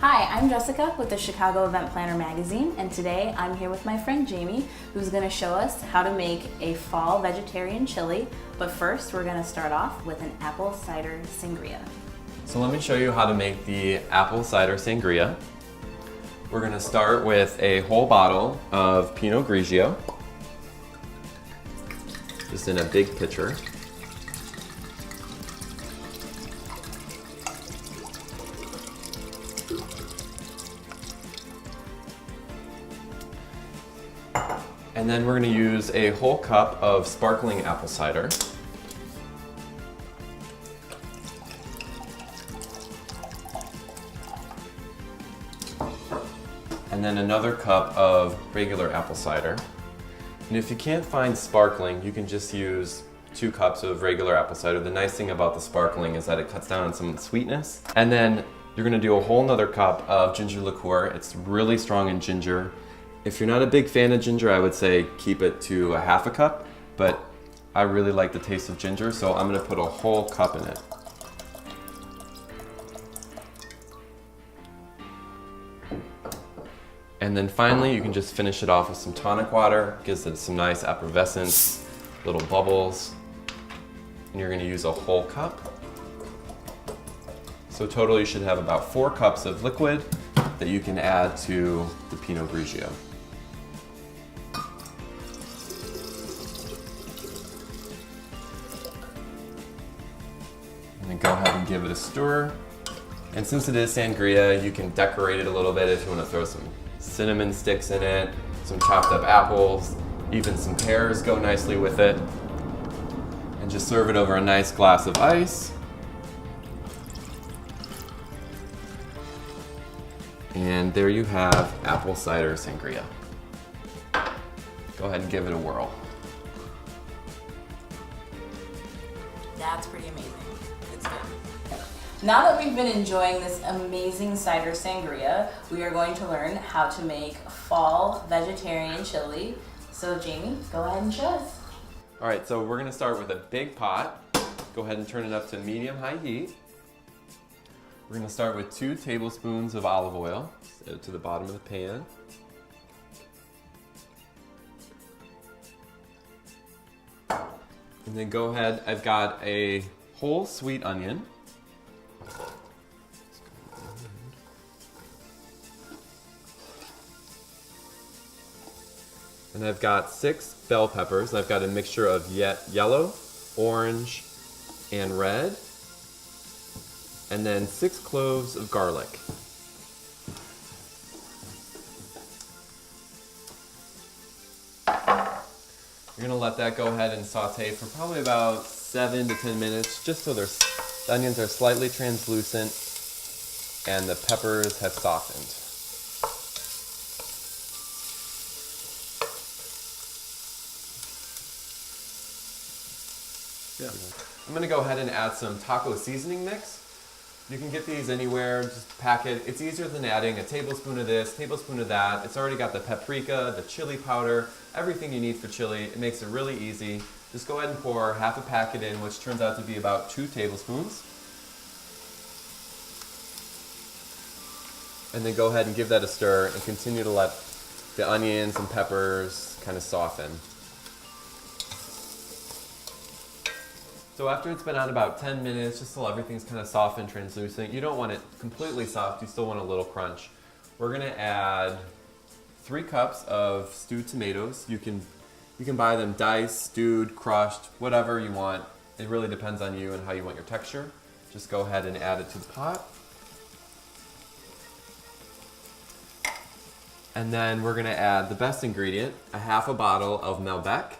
Hi, I'm Jessica with the Chicago Event Planner magazine, and today I'm here with my friend Jamie, who's going to show us how to make a fall vegetarian chili. But first, we're going to start off with an apple cider sangria. So let me show you how to make the apple cider sangria. We're going to start with a whole bottle of Pinot Grigio, just in a big pitcher. And then we're going to use a whole cup of sparkling apple cider. And then another cup of regular apple cider. And if you can't find sparkling, you can just use 2 cups of regular apple cider. The nice thing about the sparkling is that it cuts down on some sweetness. And then you're going to do a whole nother cup of ginger liqueur. It's really strong in ginger. If you're not a big fan of ginger, I would say keep it to a half a cup, but I really like the taste of ginger, so I'm gonna put a whole cup in it. And then finally, you can just finish it off with some tonic water. Gives it some nice effervescence, little bubbles. And you're gonna use a whole cup. So total, you should have about 4 cups of liquid that you can add to the Pinot Grigio. And then go ahead and give it a stir. And since it is sangria, you can decorate it a little bit if you want to throw some cinnamon sticks in it, some chopped up apples, even some pears go nicely with it. And just serve it over a nice glass of ice. And there you have apple cider sangria. Go ahead and give it a whirl. That's pretty amazing. It's good. Now that we've been enjoying this amazing cider sangria, we are going to learn how to make fall vegetarian chili. So Jamie, go ahead and show us. All right, so we're gonna start with a big pot. Go ahead and turn it up to medium-high heat. We're gonna start with 2 tablespoons of olive oil. Set it to the bottom of the pan. And then go ahead, I've got a whole sweet onion. And I've got 6 bell peppers. I've got a mixture of yellow, orange, and red. And then 6 cloves of garlic. You're gonna let that go ahead and saute for probably about 7 to 10 minutes, just so the onions are slightly translucent and the peppers have softened. I'm gonna go ahead and add some taco seasoning mix. You can get these anywhere, just pack it. It's easier than adding a tablespoon of this, tablespoon of that. It's already got the paprika, the chili powder, everything you need for chili. It makes it really easy. Just go ahead and pour half a packet in, which turns out to be about 2 tablespoons. And then go ahead and give that a stir and continue to let the onions and peppers kind of soften. So after it's been on about 10 minutes, just till everything's kind of soft and translucent, you don't want it completely soft, you still want a little crunch. We're gonna add 3 cups of stewed tomatoes. You can buy them diced, stewed, crushed, whatever you want. It really depends on you and how you want your texture. Just go ahead and add it to the pot. And then we're gonna add the best ingredient, a half a bottle of Malbec.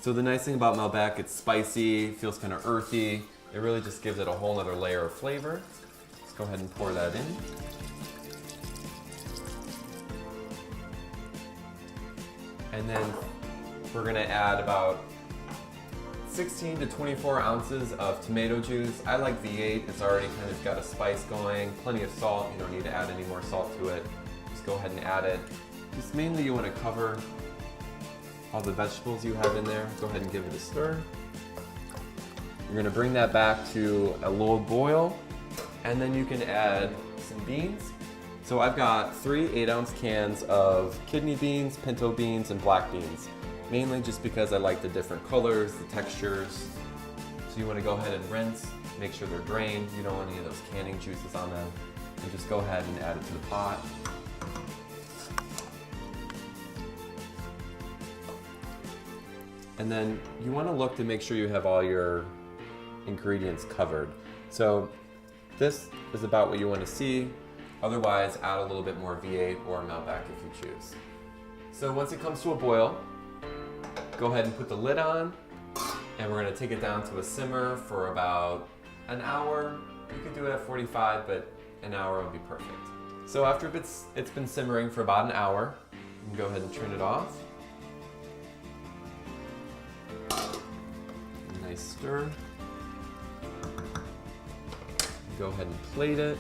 So the nice thing about Malbec, it's spicy, feels kind of earthy. It really just gives it a whole other layer of flavor. Let's go ahead and pour that in. And then we're gonna add about 16 to 24 ounces of tomato juice. I like V8, it's already kind of got a spice going, plenty of salt, you don't need to add any more salt to it. Just go ahead and add it. Just mainly you wanna cover all the vegetables you have in there. Go ahead and give it a stir. You're gonna bring that back to a low boil, and then you can add some beans. So I've got 3 8-ounce cans of kidney beans, pinto beans, and black beans. Mainly just because I like the different colors, the textures. So you want to go ahead and rinse, make sure they're drained. You don't want any of those canning juices on them. And just go ahead and add it to the pot. And then you want to look to make sure you have all your ingredients covered. So this is about what you want to see. Otherwise, add a little bit more V8 or melt back if you choose. So once it comes to a boil, go ahead and put the lid on, and we're going to take it down to a simmer for about an hour. You could do it at 45, but an hour would be perfect. So after it's been simmering for about an hour, you can go ahead and turn it off. Nice stir. Go ahead and plate it.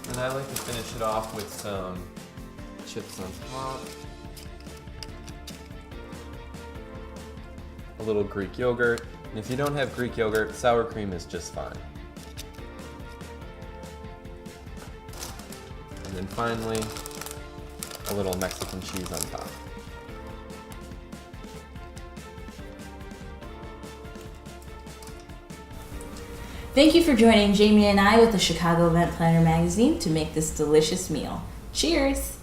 And I like to finish it off with some chips on top. A little Greek yogurt. And if you don't have Greek yogurt, sour cream is just fine. And then finally, a little Mexican cheese on top. Thank you for joining Jamie and I with the Chicago Event Planner magazine to make this delicious meal. Cheers!